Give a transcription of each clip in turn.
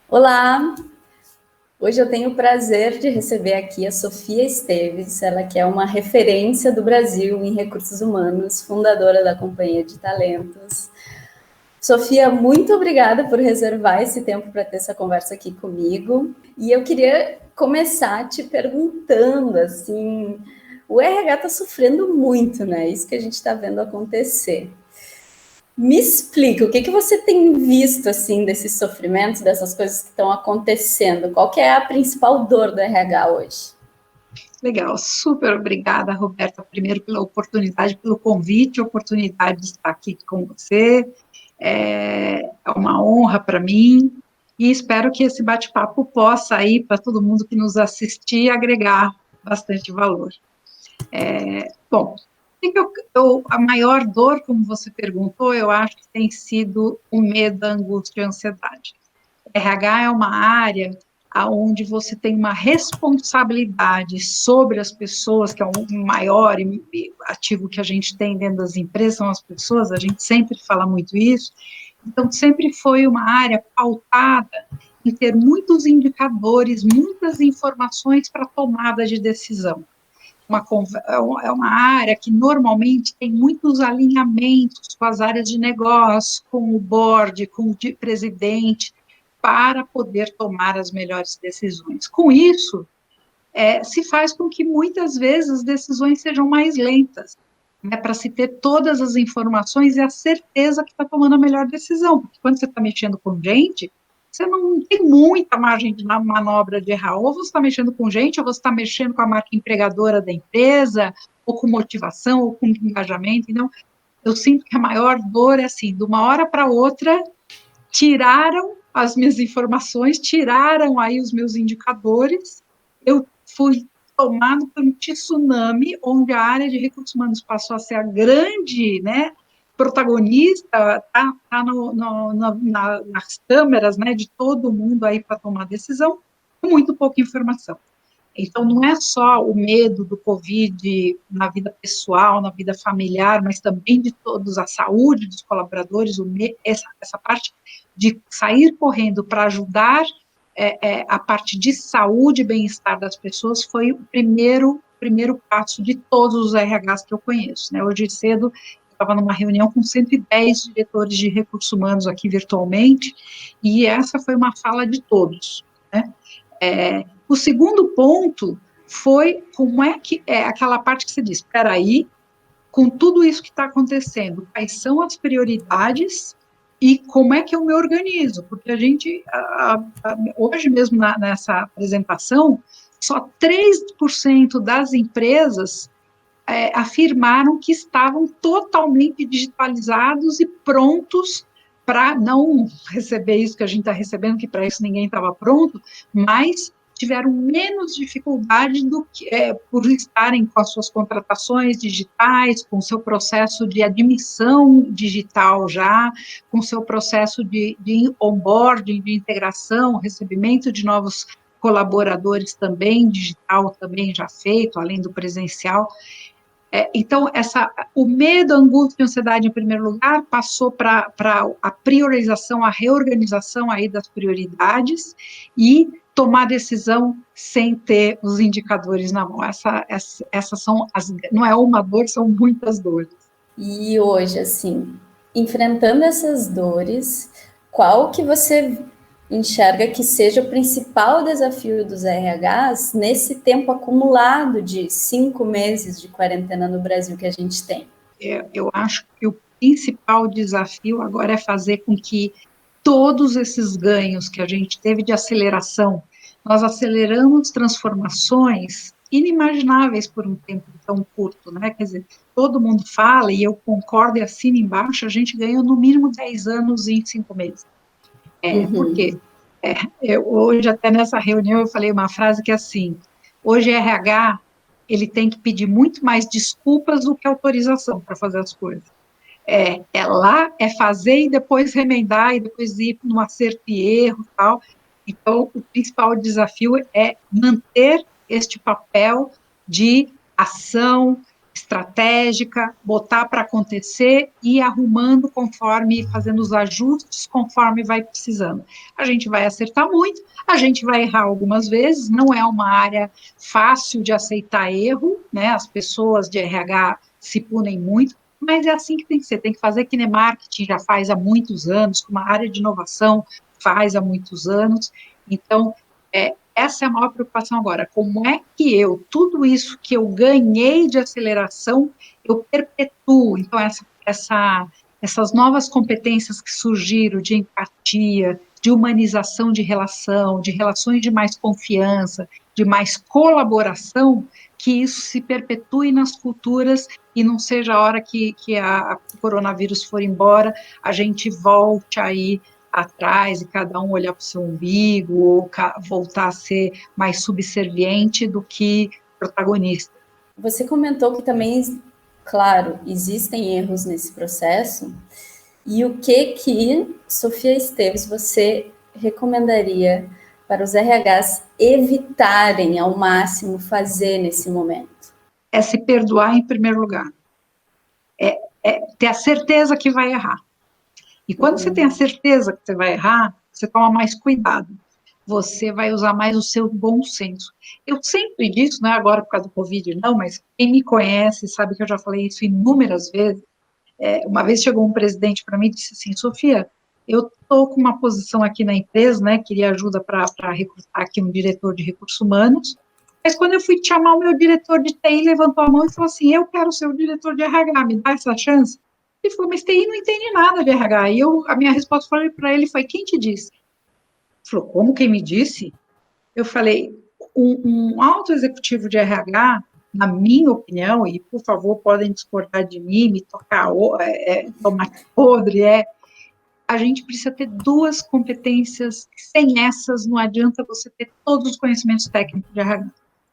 Olá! Hoje eu tenho o prazer de receber aqui a Sofia Esteves, ela que é uma referência do Brasil em recursos humanos, fundadora da Companhia de Talentos. Sofia, muito obrigada por reservar esse tempo para ter essa conversa aqui comigo. E eu queria começar te perguntando, assim, o RH está sofrendo muito, né? Isso que a gente está vendo acontecer. Me explica, o que que você tem visto, assim, desses sofrimentos, dessas coisas que estão acontecendo? Qual que é a principal dor do RH hoje? Legal, super obrigada, Roberta, primeiro pela oportunidade, pelo convite, a oportunidade de estar aqui com você. É uma honra para mim e espero que esse bate-papo possa aí para todo mundo que nos assistir agregar bastante valor. Bom, a maior dor, como você perguntou, eu acho que tem sido o medo, a angústia e a ansiedade. RH é uma área onde você tem uma responsabilidade sobre as pessoas, que é o maior ativo que a gente tem dentro das empresas, são as pessoas, a gente sempre fala muito isso. Então, sempre foi uma área pautada em ter muitos indicadores, muitas informações para tomada de decisão. É uma área que normalmente tem muitos alinhamentos com as áreas de negócio, com o board, com o presidente, para poder tomar as melhores decisões. Com isso, se faz com que muitas vezes as decisões sejam mais lentas, né, para se ter todas as informações e a certeza que está tomando a melhor decisão, porque quando você está mexendo com gente, você não tem muita margem de manobra de errar, ou você está mexendo com gente, ou você está mexendo com a marca empregadora da empresa, ou com motivação, ou com engajamento. Então, eu sinto que a maior dor é assim, de uma hora para outra, tiraram as minhas informações, tiraram aí os meus indicadores, eu fui tomado por um tsunami, onde a área de recursos humanos passou a ser a grande, né, protagonista, tá nas câmeras, né, de todo mundo aí para tomar decisão, com muito pouca informação. Então, não é só o medo do Covid na vida pessoal, na vida familiar, mas também de todos, a saúde dos colaboradores, essa parte de sair correndo para ajudar a parte de saúde e bem-estar das pessoas foi o primeiro passo de todos os RHs que eu conheço. Né? Hoje cedo, eu estava numa reunião com 110 diretores de recursos humanos aqui virtualmente, e essa foi uma fala de todos, né? O segundo ponto foi como é que é aquela parte que você diz, espera aí, com tudo isso que está acontecendo, quais são as prioridades e como é que eu me organizo? Porque a gente, hoje mesmo nessa apresentação, só 3% das empresas afirmaram que estavam totalmente digitalizados e prontos para não receber isso que a gente está recebendo, que para isso ninguém estava pronto, mas tiveram menos dificuldade do que por estarem com as suas contratações digitais, com o seu processo de admissão digital já, com o seu processo de onboarding, de integração, recebimento de novos colaboradores também, digital também já feito, além do presencial. Então, o medo, a angústia e a ansiedade, em primeiro lugar, passou para a priorização, a reorganização aí das prioridades e tomar decisão sem ter os indicadores na mão. Essas são não é uma dor, são muitas dores. E hoje, assim, enfrentando essas dores, qual que você enxerga que seja o principal desafio dos RHs nesse tempo acumulado de 5 meses de quarentena no Brasil que a gente tem? Eu acho que o principal desafio agora é fazer com que todos esses ganhos que a gente teve de aceleração, nós aceleramos transformações inimagináveis por um tempo tão curto, né? Quer dizer, todo mundo fala, e eu concordo e assino embaixo, a gente ganhou no mínimo 10 anos em 5 meses. Por quê? Hoje, até nessa reunião, eu falei uma frase que é assim, hoje RH, ele tem que pedir muito mais desculpas do que autorização para fazer as coisas. Lá, é fazer e depois remendar, e depois ir no acerto e erro e tal. Então, o principal desafio é manter este papel de ação, estratégica, botar para acontecer e ir arrumando conforme, fazendo os ajustes conforme vai precisando. A gente vai acertar muito, a gente vai errar algumas vezes, não é uma área fácil de aceitar erro, né? As pessoas de RH se punem muito, mas é assim que tem que ser, tem que fazer que nem marketing já faz há muitos anos, como a área de inovação faz há muitos anos, então, essa é a maior preocupação agora, como é que tudo isso que eu ganhei de aceleração, eu perpetuo, então essas novas competências que surgiram de empatia, de humanização de relação, de relações de mais confiança, de mais colaboração, que isso se perpetue nas culturas e não seja a hora que o coronavírus for embora, a gente volte aí atrás e cada um olhar para o seu umbigo ou voltar a ser mais subserviente do que protagonista. Você comentou que também, claro, existem erros nesse processo. E o que Sofia Esteves, você recomendaria para os RHs evitarem ao máximo fazer nesse momento? É se perdoar em primeiro lugar. É ter a certeza que vai errar. E quando você tem a certeza que você vai errar, você toma mais cuidado. Você vai usar mais o seu bom senso. Eu sempre disse, não é agora por causa do Covid, não, mas quem me conhece sabe que eu já falei isso inúmeras vezes. Uma vez chegou um presidente para mim e disse assim, Sofia, eu estou com uma posição aqui na empresa, né, queria ajuda para recrutar aqui um diretor de recursos humanos, mas quando eu fui chamar o meu diretor de TI, levantou a mão e falou assim, eu quero ser o diretor de RH, me dá essa chance? Ele falou, mas TI não entende nada de RH. E a minha resposta para ele foi, quem te disse? Ele falou, como quem me disse? Eu falei, um alto executivo de RH, na minha opinião, e por favor podem discordar de mim, me tocar tomate podre, a gente precisa ter duas competências, sem essas não adianta você ter todos os conhecimentos técnicos de RH,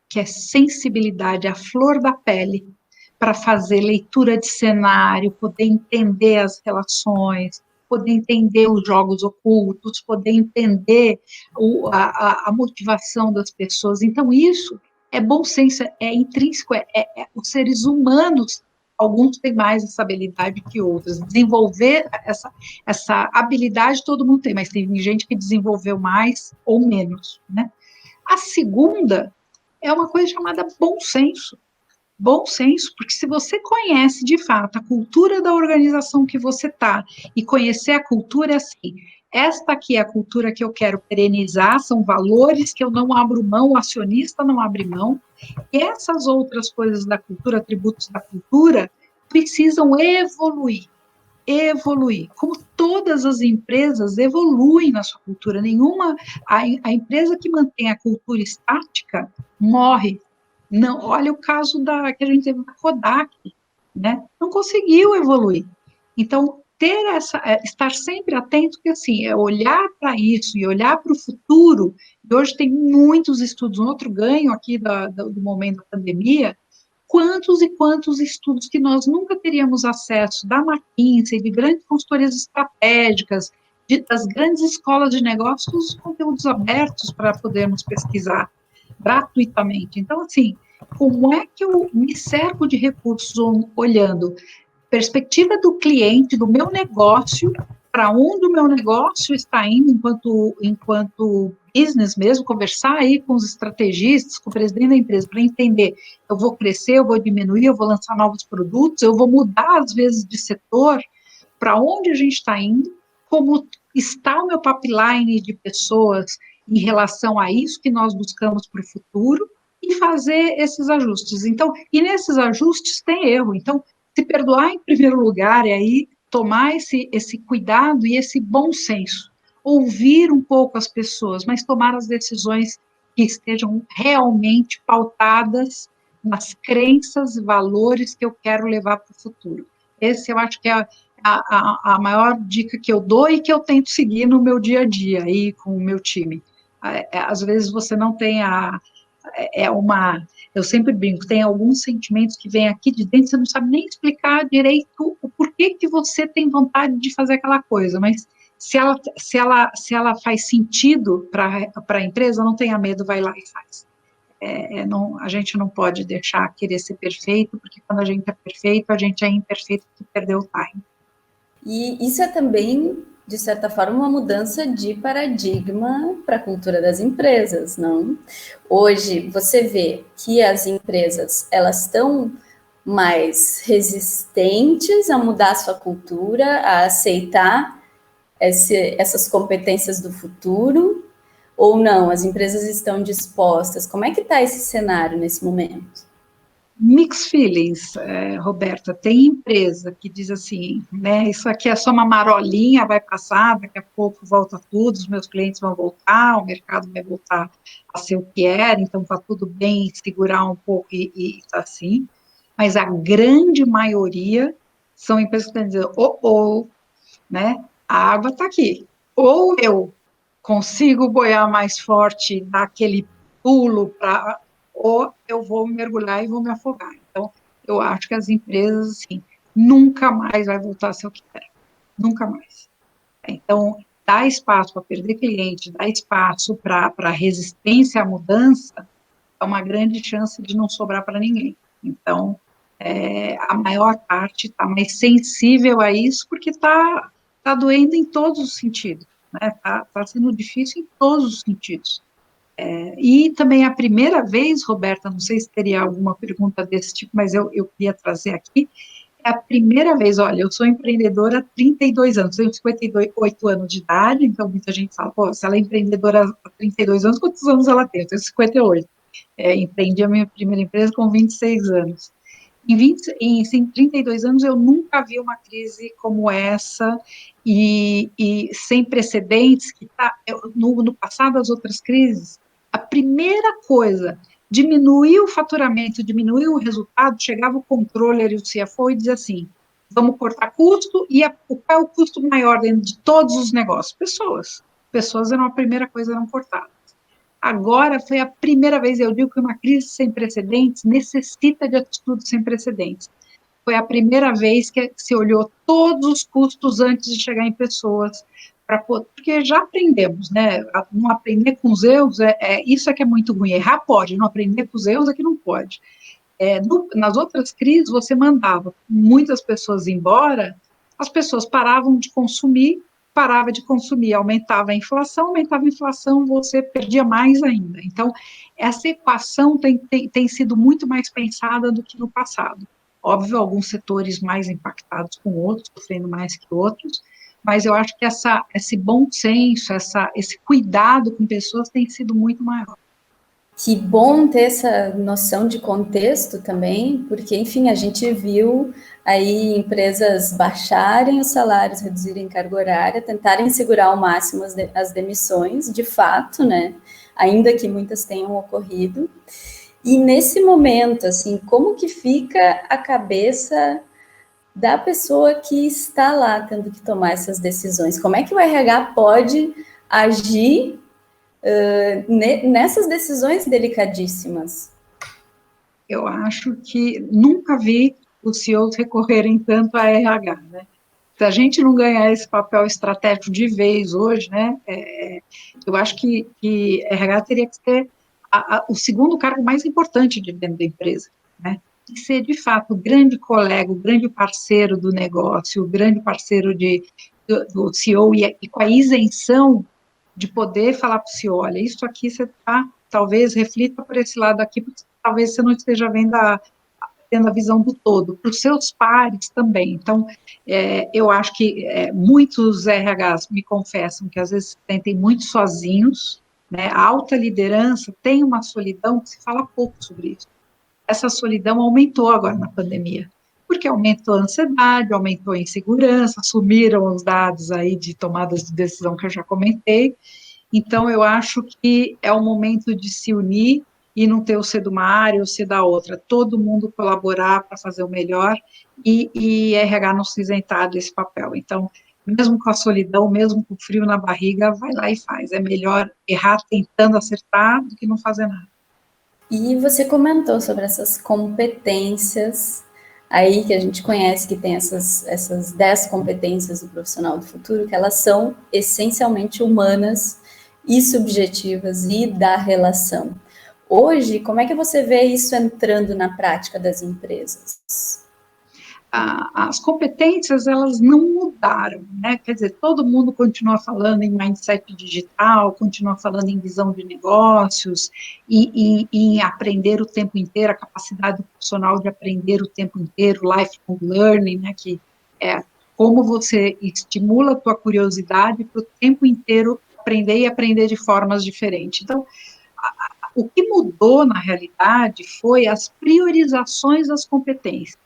que é sensibilidade, a flor da pele, para fazer leitura de cenário, poder entender as relações, poder entender os jogos ocultos, poder entender a motivação das pessoas. Então, isso é bom senso, é intrínseco, os seres humanos, alguns têm mais essa habilidade que outros. Desenvolver essa habilidade todo mundo tem, mas tem gente que desenvolveu mais ou menos, né? A segunda é uma coisa chamada bom senso. Bom senso, porque se você conhece de fato a cultura da organização que você está e conhecer a cultura assim, esta aqui é a cultura que eu quero perenizar, são valores que eu não abro mão, o acionista não abre mão, e essas outras coisas da cultura, atributos da cultura, precisam evoluir, como todas as empresas evoluem na sua cultura, a empresa que mantém a cultura estática morre. Não, olha o caso que a gente teve na Kodak, né? Não conseguiu evoluir. Então, estar sempre atento, que assim, é olhar para isso e olhar para o futuro, e hoje tem muitos estudos, um outro ganho aqui do momento da pandemia, quantos e quantos estudos que nós nunca teríamos acesso, da McKinsey, de grandes consultorias estratégicas, das grandes escolas de negócios, conteúdos abertos para podermos pesquisar gratuitamente. Então, assim, como é que eu me cerco de recursos olhando perspectiva do cliente, do meu negócio, para onde o meu negócio está indo enquanto business mesmo, conversar aí com os estrategistas, com o presidente da empresa, para entender, eu vou crescer, eu vou diminuir, eu vou lançar novos produtos, eu vou mudar, às vezes, de setor, para onde a gente está indo, como está o meu pipeline de pessoas em relação a isso que nós buscamos para o futuro, e fazer esses ajustes. Então, e nesses ajustes tem erro. Então, se perdoar em primeiro lugar, e aí tomar esse cuidado e esse bom senso, ouvir um pouco as pessoas, mas tomar as decisões que estejam realmente pautadas nas crenças e valores que eu quero levar para o futuro. Esse eu acho que é a maior dica que eu dou e que eu tento seguir no meu dia a dia aí com o meu time. Às vezes você não tem eu sempre brinco, tem alguns sentimentos que vêm aqui de dentro, você não sabe nem explicar direito o porquê que você tem vontade de fazer aquela coisa, mas se ela faz sentido para a empresa, não tenha medo, vai lá e faz. A gente não pode deixar querer ser perfeito, porque quando a gente é perfeito, a gente é imperfeito que perdeu o time. E isso é também, de certa forma, uma mudança de paradigma para a cultura das empresas, não? Hoje, você vê que as empresas, elas estão mais resistentes a mudar sua cultura, a aceitar essas competências do futuro, ou não? As empresas estão dispostas? Como é que está esse cenário nesse momento? Mixed feelings, Roberta. Tem empresa que diz assim, né? Isso aqui é só uma marolinha, vai passar, daqui a pouco volta tudo, os meus clientes vão voltar, o mercado vai voltar a ser o que era, então está tudo bem, segurar um pouco e tá assim. Mas a grande maioria são empresas que estão dizendo, né? A água está aqui. Ou eu consigo boiar mais forte, dar aquele pulo para, ou eu vou mergulhar e vou me afogar. Então, eu acho que as empresas, assim, nunca mais vai voltar a ser o que era. Nunca mais. Então, dar espaço para perder cliente, dar espaço para resistência à mudança, é uma grande chance de não sobrar para ninguém. Então, a maior parte está mais sensível a isso, porque tá doendo em todos os sentidos, né? Tá sendo difícil em todos os sentidos. E também a primeira vez, Roberta, não sei se teria alguma pergunta desse tipo, mas eu queria trazer aqui, é a primeira vez, olha, eu sou empreendedora há 32 anos, tenho 58 anos de idade, então muita gente fala, pô, se ela é empreendedora há 32 anos, quantos anos ela tem? Eu tenho 58. Empreendi a minha primeira empresa com 26 anos. Em 32 anos, eu nunca vi uma crise como essa e sem precedentes, no passado, as outras crises, a primeira coisa, diminuiu o faturamento, diminuiu o resultado, chegava o controller e o CFO e dizia assim, vamos cortar custo, e qual é o custo maior dentro de todos os negócios? Pessoas. Pessoas eram a primeira coisa a não cortar. Agora foi a primeira vez, eu digo que uma crise sem precedentes necessita de atitudes sem precedentes. Foi a primeira vez que se olhou todos os custos antes de chegar em pessoas, porque já aprendemos, né? Não aprender com os erros, isso é que é muito ruim. Errar pode, não aprender com os erros é que não pode. Nas outras crises, você mandava muitas pessoas embora, as pessoas paravam de consumir, aumentava a inflação, você perdia mais ainda. Então, essa equação tem sido muito mais pensada do que no passado. Óbvio, alguns setores mais impactados com outros, sofrendo mais que outros, mas eu acho que esse bom senso, esse cuidado com pessoas tem sido muito maior. Que bom ter essa noção de contexto também, porque, enfim, a gente viu aí empresas baixarem os salários, reduzirem carga horária, tentarem segurar ao máximo as demissões, de fato, né? Ainda que muitas tenham ocorrido. E nesse momento, assim, como que fica a cabeça da pessoa que está lá tendo que tomar essas decisões? Como é que o RH pode agir nessas decisões delicadíssimas? Eu acho que nunca vi os CEOs recorrerem tanto a RH, né? Se a gente não ganhar esse papel estratégico de vez hoje, né, eu acho que RH teria que ser o segundo cargo mais importante de dentro da empresa, né? E ser, de fato, o grande colega, o grande parceiro do negócio, o grande parceiro do CEO e com a isenção de poder falar para o CEO, olha, isso aqui você está, talvez reflita por esse lado aqui, porque talvez você não esteja tendo a visão do todo, para os seus pares também. Então, eu acho que muitos RHs me confessam que às vezes se sentem muito sozinhos, né? A alta liderança tem uma solidão que se fala pouco sobre isso. Essa solidão aumentou agora na pandemia, porque aumentou a ansiedade, aumentou a insegurança, sumiram os dados aí de tomadas de decisão que eu já comentei. Então, eu acho que é o momento de se unir e não ter o ser de uma área ou ser da outra, todo mundo colaborar para fazer o melhor e RH não se isentar desse papel. Então, mesmo com a solidão, mesmo com o frio na barriga, vai lá e faz. É melhor errar tentando acertar do que não fazer nada. E você comentou sobre essas competências aí que a gente conhece, que tem essas 10 competências do profissional do futuro, que elas são essencialmente humanas e subjetivas e da relação. Hoje, como é que você vê isso entrando na prática das empresas? As competências, elas não mudaram, né? Quer dizer, todo mundo continua falando em mindset digital, continua falando em visão de negócios, e em aprender o tempo inteiro, a capacidade profissional de aprender o tempo inteiro, lifelong learning, né? Que é como você estimula a tua curiosidade para o tempo inteiro aprender e aprender de formas diferentes. Então, o que mudou, na realidade, foi as priorizações das competências.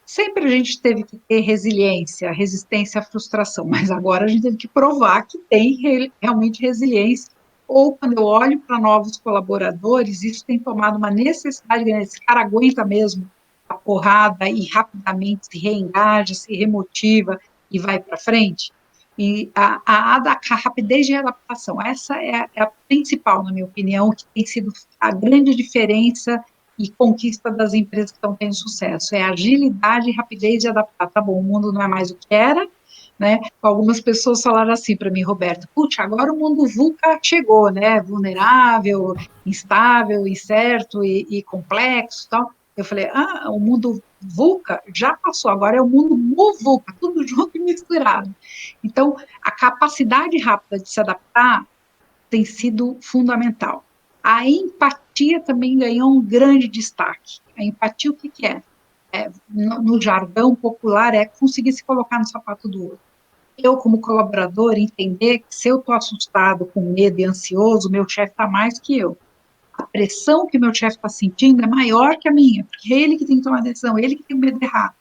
Sempre a gente teve que ter resiliência, resistência à frustração, mas agora a gente teve que provar que tem realmente resiliência. Ou quando eu olho para novos colaboradores, isso tem tomado uma necessidade grande. Esse cara aguenta mesmo a porrada e rapidamente se reengaja, se remotiva e vai para frente. E a rapidez de adaptação, essa é a principal, na minha opinião, que tem sido a grande diferença e conquista das empresas que estão tendo sucesso. É agilidade e rapidez de adaptar. Tá bom, o mundo não é mais o que era, né? Algumas pessoas falaram assim para mim, Roberto, putz, agora o mundo VUCA chegou, né? Vulnerável, instável, incerto e complexo e tal. Eu falei, o mundo VUCA já passou, agora é o mundo MUVUCA, tudo junto e misturado. Então, a capacidade rápida de se adaptar tem sido fundamental. A empatia também ganhou um grande destaque. A empatia, o que é? No jargão popular, é conseguir se colocar no sapato do outro. Eu, como colaborador, entender que se eu estou assustado, com medo e ansioso, meu chefe está mais que eu. A pressão que meu chefe está sentindo é maior que a minha, porque é ele que tem que tomar a decisão, ele que tem o medo de errar.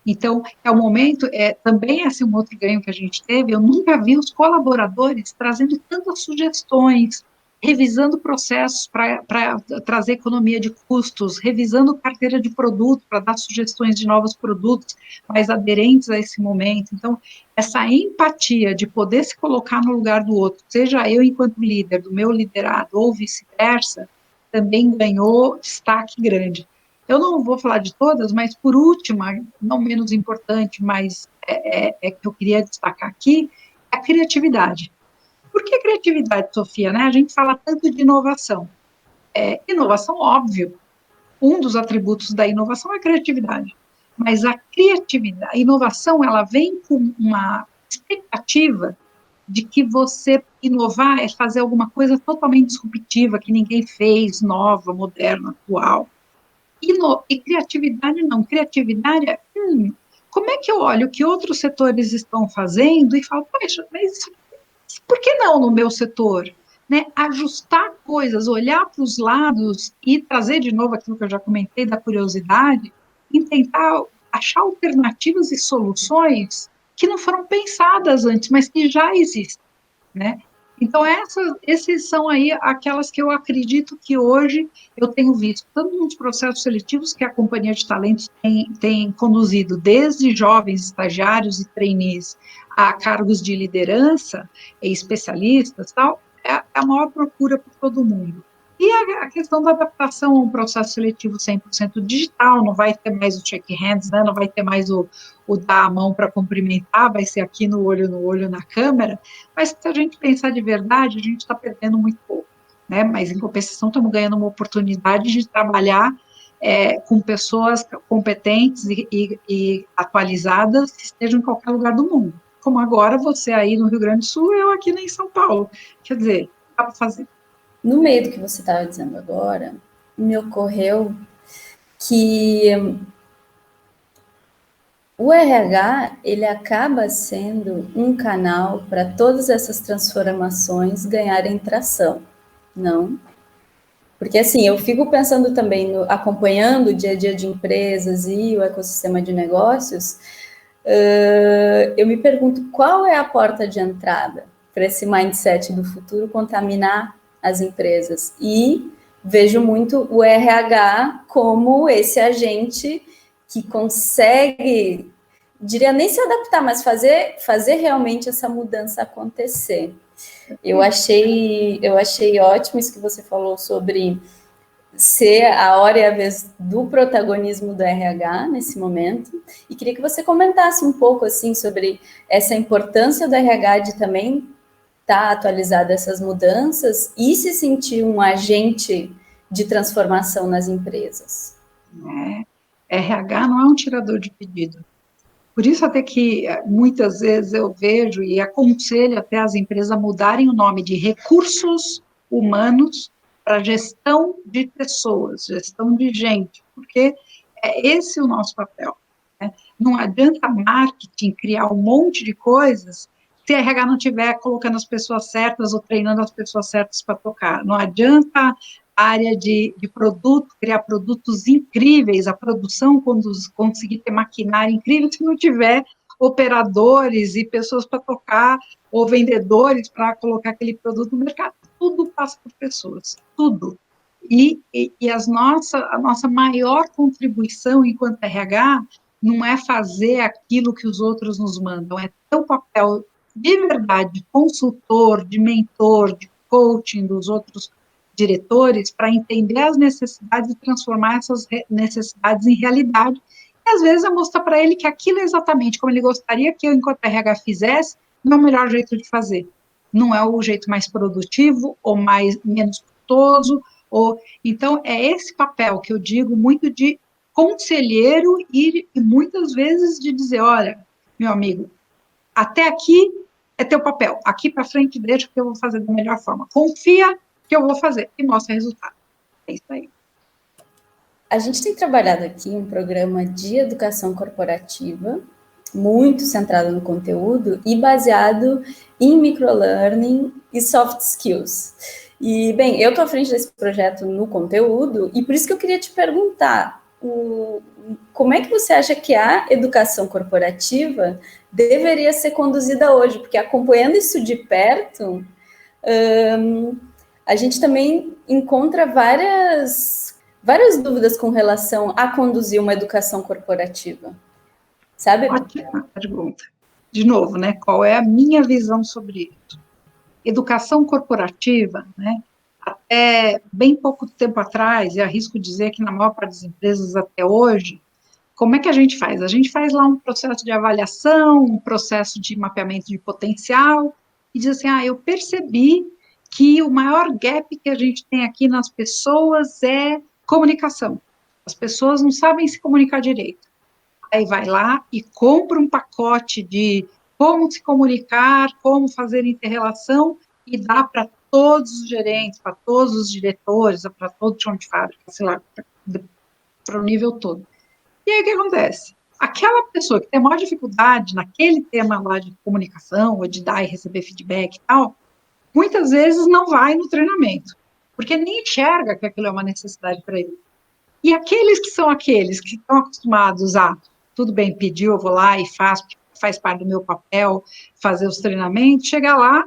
Então, é o momento, também esse é um outro ganho que a gente teve, eu nunca vi os colaboradores trazendo tantas sugestões, revisando processos para trazer economia de custos, revisando carteira de produto para dar sugestões de novos produtos mais aderentes a esse momento. Então, essa empatia de poder se colocar no lugar do outro, seja eu enquanto líder, do meu liderado, ou vice-versa, também ganhou destaque grande. Eu não vou falar de todas, mas por última, não menos importante, mas que eu queria destacar aqui, é a criatividade. Por que criatividade, Sofia? Né? A gente fala tanto de inovação. Inovação, óbvio, um dos atributos da inovação é a criatividade. Mas a criatividade, a inovação, ela vem com uma expectativa de que você inovar é fazer alguma coisa totalmente disruptiva, que ninguém fez, nova, moderna, atual. E criatividade não, criatividade é, como é que eu olho o que outros setores estão fazendo e falo, poxa, mas por que não no meu setor? Né? Ajustar coisas, olhar para os lados e trazer de novo aquilo que eu já comentei da curiosidade e tentar achar alternativas e soluções que não foram pensadas antes, mas que já existem, né? Então, esses são aí aquelas que eu acredito que hoje eu tenho visto, tanto nos processos seletivos que a Companhia de Talentos tem conduzido, desde jovens estagiários e trainees a cargos de liderança e especialistas, tal, é a maior procura por todo mundo. E a questão da adaptação a um processo seletivo 100% digital, não vai ter mais o shake hands, né, não vai ter mais o dar a mão para cumprimentar, vai ser aqui no olho na câmera, mas se a gente pensar de verdade, a gente está perdendo muito pouco, né? Mas em compensação estamos ganhando uma oportunidade de trabalhar com pessoas competentes e atualizadas que estejam em qualquer lugar do mundo. Como agora você aí no Rio Grande do Sul, eu aqui em São Paulo. Quer dizer, dá para fazer. No meio do que você estava dizendo agora, me ocorreu que o RH, ele acaba sendo um canal para todas essas transformações ganharem tração, não? Porque, assim, eu fico pensando também, acompanhando o dia a dia de empresas e o ecossistema de negócios, eu me pergunto qual é a porta de entrada para esse mindset do futuro contaminar as empresas. E vejo muito o RH como esse agente que consegue, diria nem se adaptar, mas fazer realmente essa mudança acontecer. Eu achei ótimo isso que você falou sobre ser a hora e a vez do protagonismo do RH nesse momento, e queria que você comentasse um pouco assim sobre essa importância do RH de também estar atualizado a essas mudanças e se sentir um agente de transformação nas empresas. RH não é um tirador de pedido. Por isso até que muitas vezes eu vejo e aconselho até as empresas a mudarem o nome de recursos humanos para gestão de pessoas, gestão de gente, porque é esse o nosso papel. Né? Não adianta marketing criar um monte de coisas se a RH não estiver colocando as pessoas certas ou treinando as pessoas certas para tocar. Não adianta a área de produto, criar produtos incríveis, a produção conseguir ter maquinário incrível, se não tiver operadores e pessoas para tocar, ou vendedores para colocar aquele produto no mercado. Tudo passa por pessoas, tudo. E a nossa maior contribuição enquanto RH não é fazer aquilo que os outros nos mandam, é ter o papel de verdade, de consultor, de mentor, de coaching dos outros diretores para entender as necessidades e transformar essas necessidades em realidade. E, às vezes, eu mostro para ele que aquilo é exatamente como ele gostaria que eu, enquanto RH, fizesse, não é o melhor jeito de fazer. Não é o jeito mais produtivo ou menos custoso. Então, é esse papel que eu digo muito de conselheiro e muitas vezes de dizer, olha, meu amigo, até aqui é teu papel, aqui para frente deixa que eu vou fazer da melhor forma. Confia que eu vou fazer e mostra resultado. É isso aí. A gente tem trabalhado aqui um programa de educação corporativa, muito centrado no conteúdo e baseado em microlearning e soft skills. E, bem, eu estou à frente desse projeto no conteúdo e por isso que eu queria te perguntar, como é que você acha que a educação corporativa deveria ser conduzida hoje? Porque acompanhando isso de perto, a gente também encontra várias dúvidas com relação a conduzir uma educação corporativa, sabe? Ótima pergunta. De novo, né? Qual é a minha visão sobre isso? Educação corporativa, né? Até bem pouco tempo atrás, e arrisco dizer que na maior parte das empresas até hoje, como é que a gente faz? A gente faz lá um processo de avaliação, um processo de mapeamento de potencial, e diz assim, eu percebi que o maior gap que a gente tem aqui nas pessoas é comunicação. As pessoas não sabem se comunicar direito. Aí vai lá e compra um pacote de como se comunicar, como fazer interrelação, e dá para todos os gerentes, para todos os diretores, para todo o chão de fábrica, sei lá, para o nível todo. E aí o que acontece? Aquela pessoa que tem maior dificuldade naquele tema lá de comunicação, ou de dar e receber feedback e tal, muitas vezes não vai no treinamento, porque nem enxerga que aquilo é uma necessidade para ele. E aqueles que são aqueles que estão acostumados a, tudo bem, pediu, eu vou lá e faço, faz parte do meu papel, fazer os treinamentos, chega lá,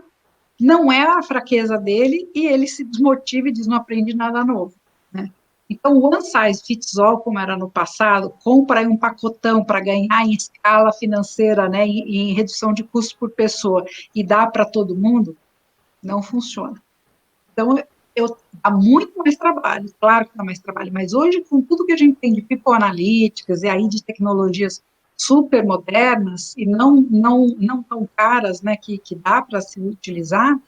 não é a fraqueza dele e ele se desmotiva e diz, não aprende nada novo, né? Então, o one size fits all, como era no passado, compra aí um pacotão para ganhar em escala financeira, né, em redução de custos por pessoa, e dá para todo mundo, não funciona. Então, dá muito mais trabalho, claro que dá mais trabalho, mas hoje, com tudo que a gente tem de people analytics e aí de tecnologias super modernas e não tão caras, né, que dá para se utilizar,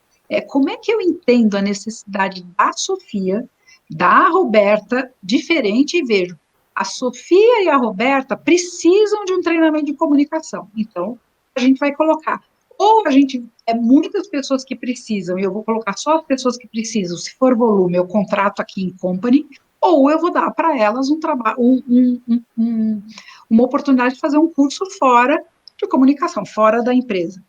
como é que eu entendo a necessidade da Sofia, da Roberta, diferente, e vejo, a Sofia e a Roberta precisam de um treinamento de comunicação, então, a gente vai colocar ou a gente muitas pessoas que precisam, e eu vou colocar só as pessoas que precisam, se for volume, eu contrato aqui em company, ou eu vou dar para elas um trabalho, uma oportunidade de fazer um curso fora de comunicação, fora da empresa.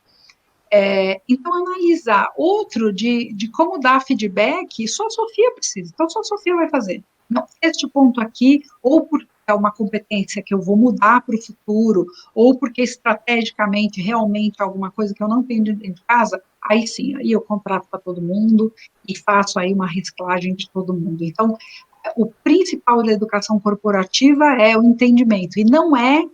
Então, analisar outro de como dar feedback, só a Sofia precisa, então só a Sofia vai fazer. Não, este ponto aqui, ou porque é uma competência que eu vou mudar para o futuro, ou porque estrategicamente, realmente, alguma coisa que eu não tenho dentro de casa, aí sim, aí eu contrato para todo mundo e faço aí uma reciclagem de todo mundo. Então, o principal da educação corporativa é o entendimento, e não é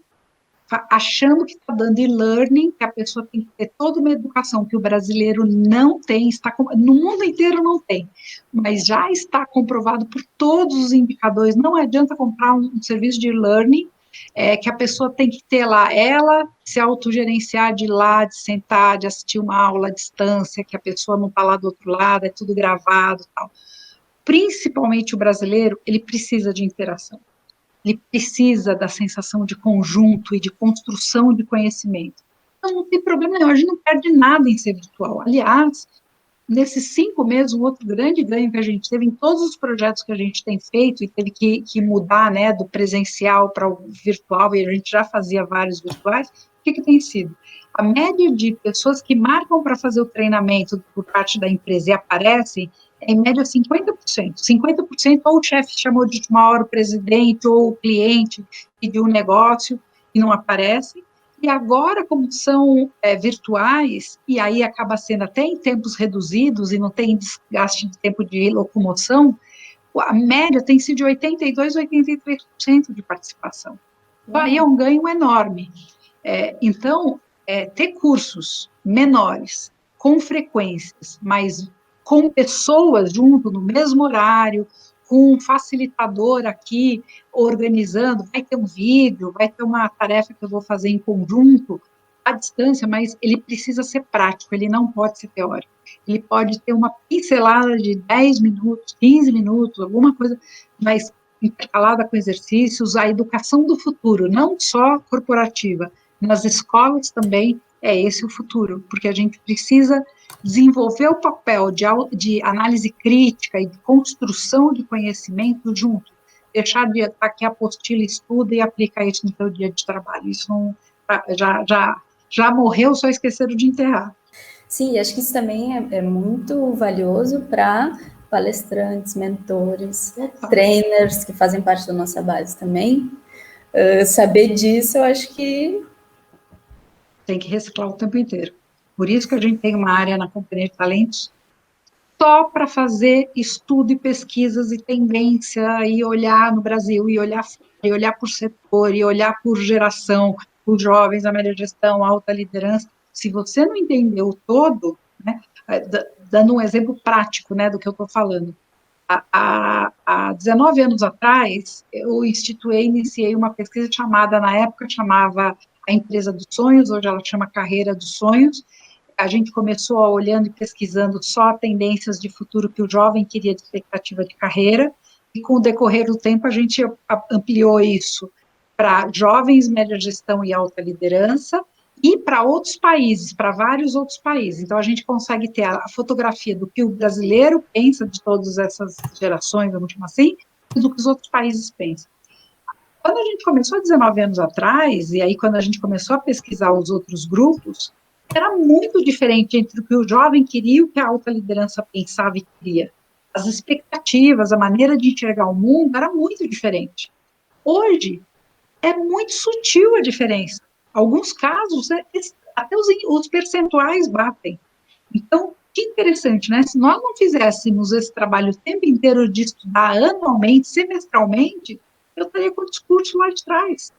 achando que está dando e-learning, que a pessoa tem que ter toda uma educação que o brasileiro não tem, no mundo inteiro não tem, mas já está comprovado por todos os indicadores, não adianta comprar um serviço de e-learning, que a pessoa tem que ter lá, ela se autogerenciar de ir lá, de sentar, de assistir uma aula à distância, que a pessoa não está lá do outro lado, é tudo gravado e tal. principalmente o brasileiro, ele precisa de interação. Ele precisa da sensação de conjunto e de construção de conhecimento. Então, não tem problema nenhum, a gente não perde nada em ser virtual. Aliás, nesses 5 meses, um outro grande ganho que a gente teve em todos os projetos que a gente tem feito, e teve que mudar, né, do presencial para o virtual, e a gente já fazia vários virtuais, o que tem sido? A média de pessoas que marcam para fazer o treinamento por parte da empresa e aparecem, é em média 50%. 50% ou o chefe chamou de última hora o presidente ou o cliente pediu um negócio e não aparece. E agora, como são virtuais, e aí acaba sendo até em tempos reduzidos e não tem desgaste de tempo de locomoção, a média tem sido de 82% a 83% de participação. Então, aí é um ganho enorme. Então, ter cursos menores, com frequências, mas com pessoas junto no mesmo horário, com um facilitador aqui organizando, vai ter um vídeo, vai ter uma tarefa que eu vou fazer em conjunto, à distância, mas ele precisa ser prático, ele não pode ser teórico. Ele pode ter uma pincelada de 10 minutos, 15 minutos, alguma coisa, mas intercalada com exercícios, a educação do futuro, não só corporativa, nas escolas também é esse o futuro, porque a gente precisa desenvolver o papel de análise crítica e de construção de conhecimento junto, deixar de estar aqui apostila, estuda e aplica isso no seu dia de trabalho. Isso não, já morreu, só esqueceram de enterrar. Sim, acho que isso também é muito valioso para palestrantes, mentores, trainers que fazem parte da nossa base também. Saber disso, eu acho que tem que reciclar o tempo inteiro. Por isso que a gente tem uma área na Companhia de Talentos só para fazer estudo e pesquisas e tendência, e olhar no Brasil, e olhar por setor, e olhar por geração, por jovens, a média gestão, a alta liderança. Se você não entender o todo, né, dando um exemplo prático, né, do que eu estou falando, há 19 anos atrás, eu iniciei uma pesquisa na época chamava a Empresa dos Sonhos, hoje ela chama Carreira dos Sonhos. A gente começou olhando e pesquisando só tendências de futuro que o jovem queria de expectativa de carreira, e com o decorrer do tempo a gente ampliou isso para jovens, média gestão e alta liderança, e para outros países, para vários outros países. Então, a gente consegue ter a fotografia do que o brasileiro pensa de todas essas gerações, vamos chamar assim, e do que os outros países pensam. Quando a gente começou há 19 anos atrás, e aí quando a gente começou a pesquisar os outros grupos, era muito diferente entre o que o jovem queria e o que a alta liderança pensava e queria. As expectativas, a maneira de enxergar o mundo era muito diferente. Hoje, é muito sutil a diferença. Alguns casos, até os percentuais batem. Então, que interessante, né? Se nós não fizéssemos esse trabalho o tempo inteiro de estudar anualmente, semestralmente, eu estaria com o discurso lá de trás.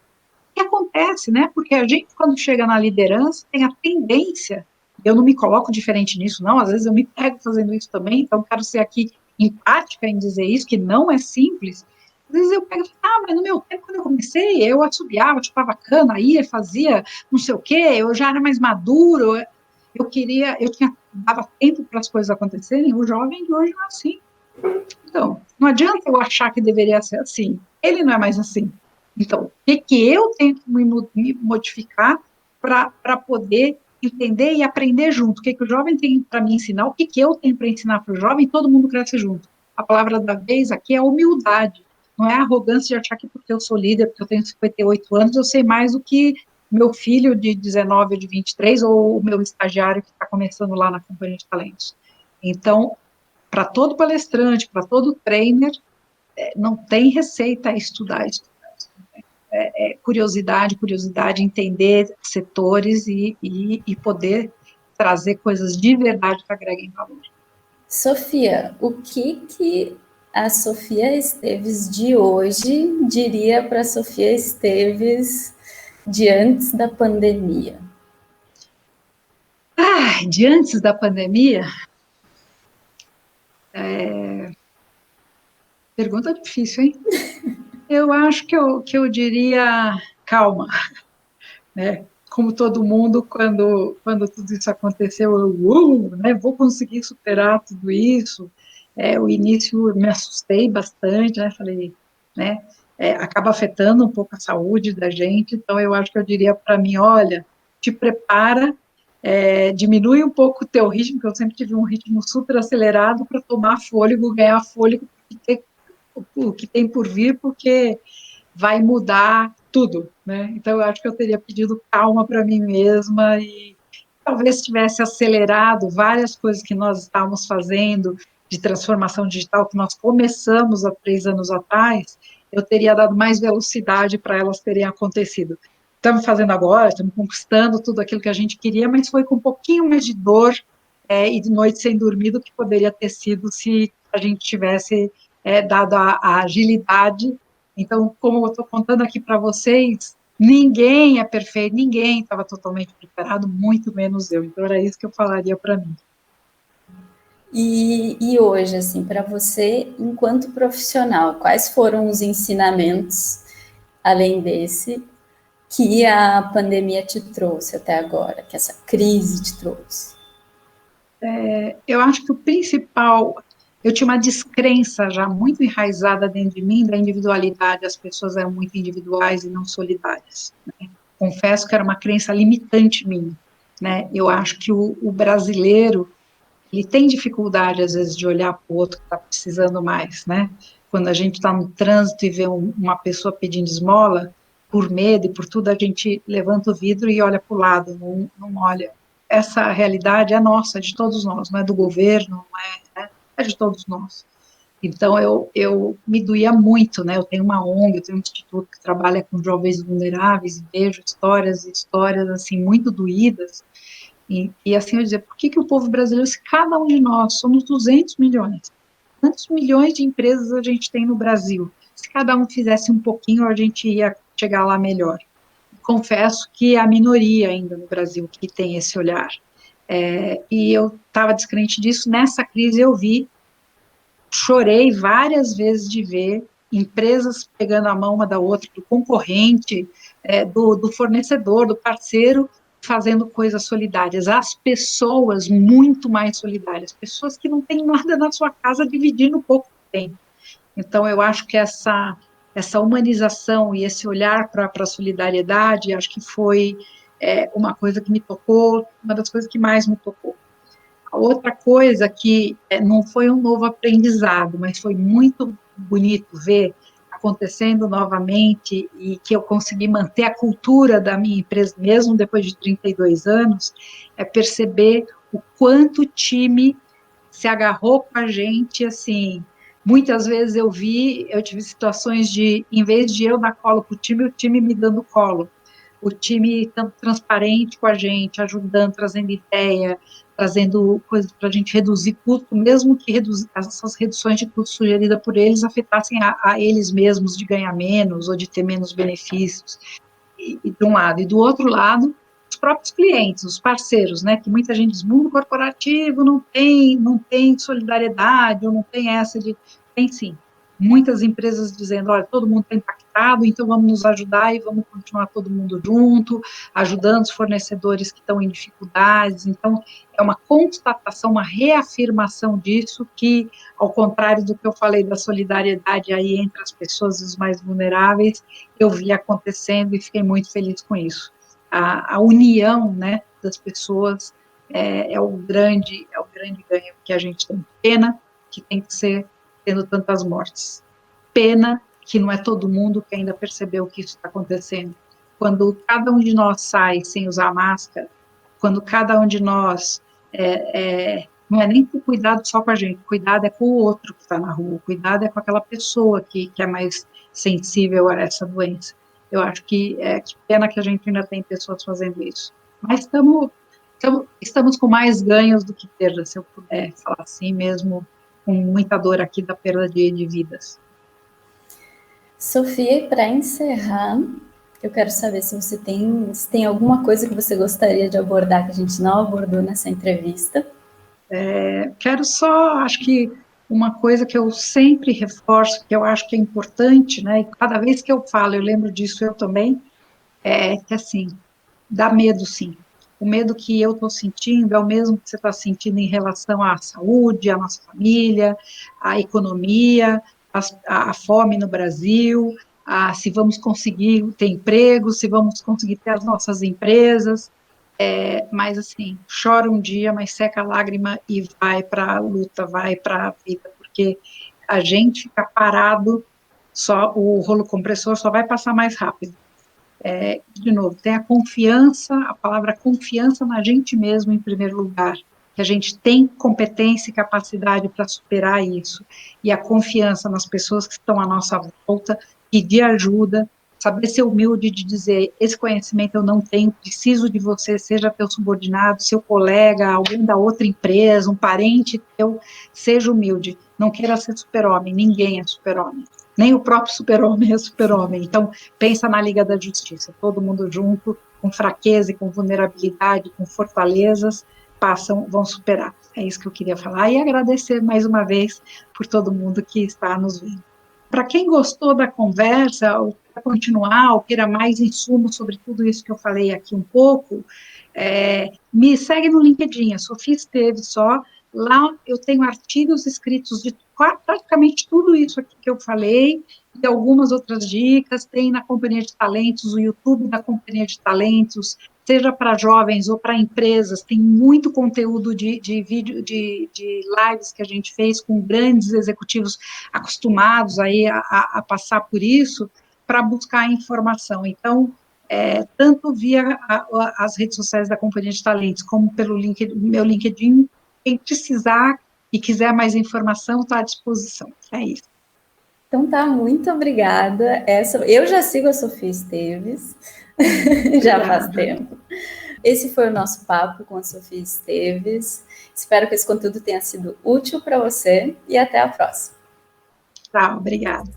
O que acontece, né? Porque a gente, quando chega na liderança, tem a tendência, eu não me coloco diferente nisso, não, às vezes eu me pego fazendo isso também, então quero ser aqui empática em dizer isso, que não é simples. Às vezes eu pego e falo, mas no meu tempo, quando eu comecei, eu assobiava, chupava cana, ia, fazia não sei o quê, eu já era mais maduro, dava tempo para as coisas acontecerem. O jovem de hoje não é assim. Então, não adianta eu achar que deveria ser assim. Ele não é mais assim. Então, o que eu tenho que me modificar para poder entender e aprender junto? O que o jovem tem para me ensinar? O que eu tenho para ensinar para o jovem? Todo mundo cresce junto. A palavra da vez aqui é humildade. Não é arrogância de achar que porque eu sou líder, porque eu tenho 58 anos, eu sei mais do que meu filho de 19 ou de 23, ou o meu estagiário que está começando lá na Companhia de Talentos. Então, para todo palestrante, para todo trainer, não tem receita, estudar. Curiosidade, entender setores e poder trazer coisas de verdade que agreguem valor. Sofia, o que a Sofia Esteves de hoje diria para a Sofia Esteves de antes da pandemia? De antes da pandemia? Pergunta difícil, hein? Eu acho que eu diria calma, né? Como todo mundo, quando tudo isso aconteceu, né? Vou conseguir superar tudo isso. O início eu me assustei bastante, né? Falei, né? Acaba afetando um pouco a saúde da gente, então eu acho que eu diria para mim, olha, te prepara, diminui um pouco o teu ritmo, que eu sempre tive um ritmo super acelerado para tomar fôlego, ganhar fôlego, o que tem por vir, porque vai mudar tudo, né? Então eu acho que eu teria pedido calma para mim mesma e talvez tivesse acelerado várias coisas que nós estávamos fazendo de transformação digital, que nós começamos há 3 anos atrás, eu teria dado mais velocidade para elas terem acontecido. Estamos fazendo agora, estamos conquistando tudo aquilo que a gente queria, mas foi com um pouquinho mais de dor e de noite sem dormir do que poderia ter sido se a gente tivesse dado a agilidade. Então, como eu estou contando aqui para vocês, ninguém é perfeito, ninguém estava totalmente preparado, muito menos eu. Então, era isso que eu falaria para mim. E hoje, assim, para você, enquanto profissional, quais foram os ensinamentos, além desse, que a pandemia te trouxe até agora, que essa crise te trouxe? Eu acho que o principal, eu tinha uma descrença já muito enraizada dentro de mim da individualidade, as pessoas eram muito individuais e não solidárias. Né? Confesso que era uma crença limitante minha. Né? Eu acho que o brasileiro, ele tem dificuldade, às vezes, de olhar para o outro que está precisando mais, né? Quando a gente está no trânsito e vê uma pessoa pedindo esmola, por medo e por tudo, a gente levanta o vidro e olha para o lado, não olha. Essa realidade é nossa, é de todos nós, não é do governo, não é, né? É de todos nós. Então, eu me doía muito, né? Eu tenho uma ONG, eu tenho um instituto que trabalha com jovens vulneráveis e vejo histórias, assim, muito doídas, e assim eu dizer, por que o povo brasileiro, se cada um de nós somos 200 milhões, quantos milhões de empresas a gente tem no Brasil? Se cada um fizesse um pouquinho, a gente ia chegar lá melhor. Confesso que é a minoria ainda no Brasil que tem esse olhar. E eu estava descrente disso. Nessa crise eu vi, chorei várias vezes de ver empresas pegando a mão uma da outra, do concorrente, do fornecedor, do parceiro, fazendo coisas solidárias. As pessoas muito mais solidárias, pessoas que não têm nada na sua casa dividindo o pouco que tem. Então, eu acho que essa humanização e esse olhar para a solidariedade, acho que foi uma coisa que me tocou, uma das coisas que mais me tocou. A outra coisa que não foi um novo aprendizado, mas foi muito bonito ver acontecendo novamente e que eu consegui manter a cultura da minha empresa, mesmo depois de 32 anos, é perceber o quanto o time se agarrou com a gente, assim, muitas vezes eu tive situações de, em vez de eu dar colo para o time me dando colo, o time transparente com a gente, ajudando, trazendo ideia, trazendo coisas para a gente reduzir custo, mesmo que essas reduções de custo sugeridas por eles afetassem a eles mesmos de ganhar menos ou de ter menos benefícios, e de um lado. E do outro lado, os próprios clientes, os parceiros, né, que muita gente diz, mundo corporativo não tem solidariedade, ou não tem essa de... Tem sim. Muitas empresas dizendo, olha, todo mundo está impactado, então vamos nos ajudar e vamos continuar todo mundo junto, ajudando os fornecedores que estão em dificuldades. Então, é uma constatação, uma reafirmação disso, que, ao contrário do que eu falei da solidariedade aí entre as pessoas e os mais vulneráveis, eu vi acontecendo e fiquei muito feliz com isso. A união, né, das pessoas é o grande ganho que a gente tem. Pena que tem que ser tendo tantas mortes. Pena que não é todo mundo que ainda percebeu que isso está acontecendo. Quando cada um de nós sai sem usar máscara, quando cada um de nós não é nem por cuidado só com a gente, cuidado é com o outro que está na rua, cuidado é com aquela pessoa que é mais sensível a essa doença. Eu acho que pena que a gente ainda tem pessoas fazendo isso. Mas estamos com mais ganhos do que perdas, se eu puder falar assim, mesmo com muita dor aqui da perda de vidas. Sofia, para encerrar, eu quero saber se tem alguma coisa que você gostaria de abordar que a gente não abordou nessa entrevista. Quero só, acho que uma coisa que eu sempre reforço, que eu acho que é importante, né, e cada vez que eu falo, eu lembro disso eu também, que assim, dá medo sim, o medo que eu estou sentindo é o mesmo que você está sentindo em relação à saúde, à nossa família, à economia, à fome no Brasil, se vamos conseguir ter emprego, se vamos conseguir ter as nossas empresas, mas assim, chora um dia, mas seca a lágrima e vai para a luta, vai para a vida, porque a gente fica parado, só o rolo compressor só vai passar mais rápido. De novo, tem a confiança, a palavra confiança na gente mesmo em primeiro lugar, que a gente tem competência e capacidade para superar isso, e a confiança nas pessoas que estão à nossa volta, pedir ajuda, saber ser humilde de dizer, esse conhecimento eu não tenho, preciso de você, seja teu subordinado, seu colega, alguém da outra empresa, um parente teu, seja humilde, não queira ser super-homem, ninguém é super-homem, nem o próprio super-homem é super-homem, então pensa na Liga da Justiça, todo mundo junto, com fraqueza e com vulnerabilidade, com fortalezas, vão superar. É isso que eu queria falar e agradecer mais uma vez por todo mundo que está nos vendo. Para quem gostou da conversa, ou quer continuar, ou queira mais insumos sobre tudo isso que eu falei aqui um pouco, me segue no LinkedIn, a Sofia Esteves só. Lá eu tenho artigos escritos de praticamente tudo isso aqui que eu falei, e algumas outras dicas, tem na Companhia de Talentos, o YouTube da Companhia de Talentos, seja para jovens ou para empresas, tem muito conteúdo de vídeo, de lives que a gente fez com grandes executivos acostumados aí a passar por isso, para buscar informação. Então, tanto via as redes sociais da Companhia de Talentos, como pelo meu LinkedIn, quem precisar e quiser mais informação, está à disposição. É isso. Então tá, muito obrigada. Eu já sigo a Sofia Esteves, já faz tempo. Esse foi o nosso papo com a Sofia Esteves. Espero que esse conteúdo tenha sido útil para você e até a próxima. Tá, obrigada.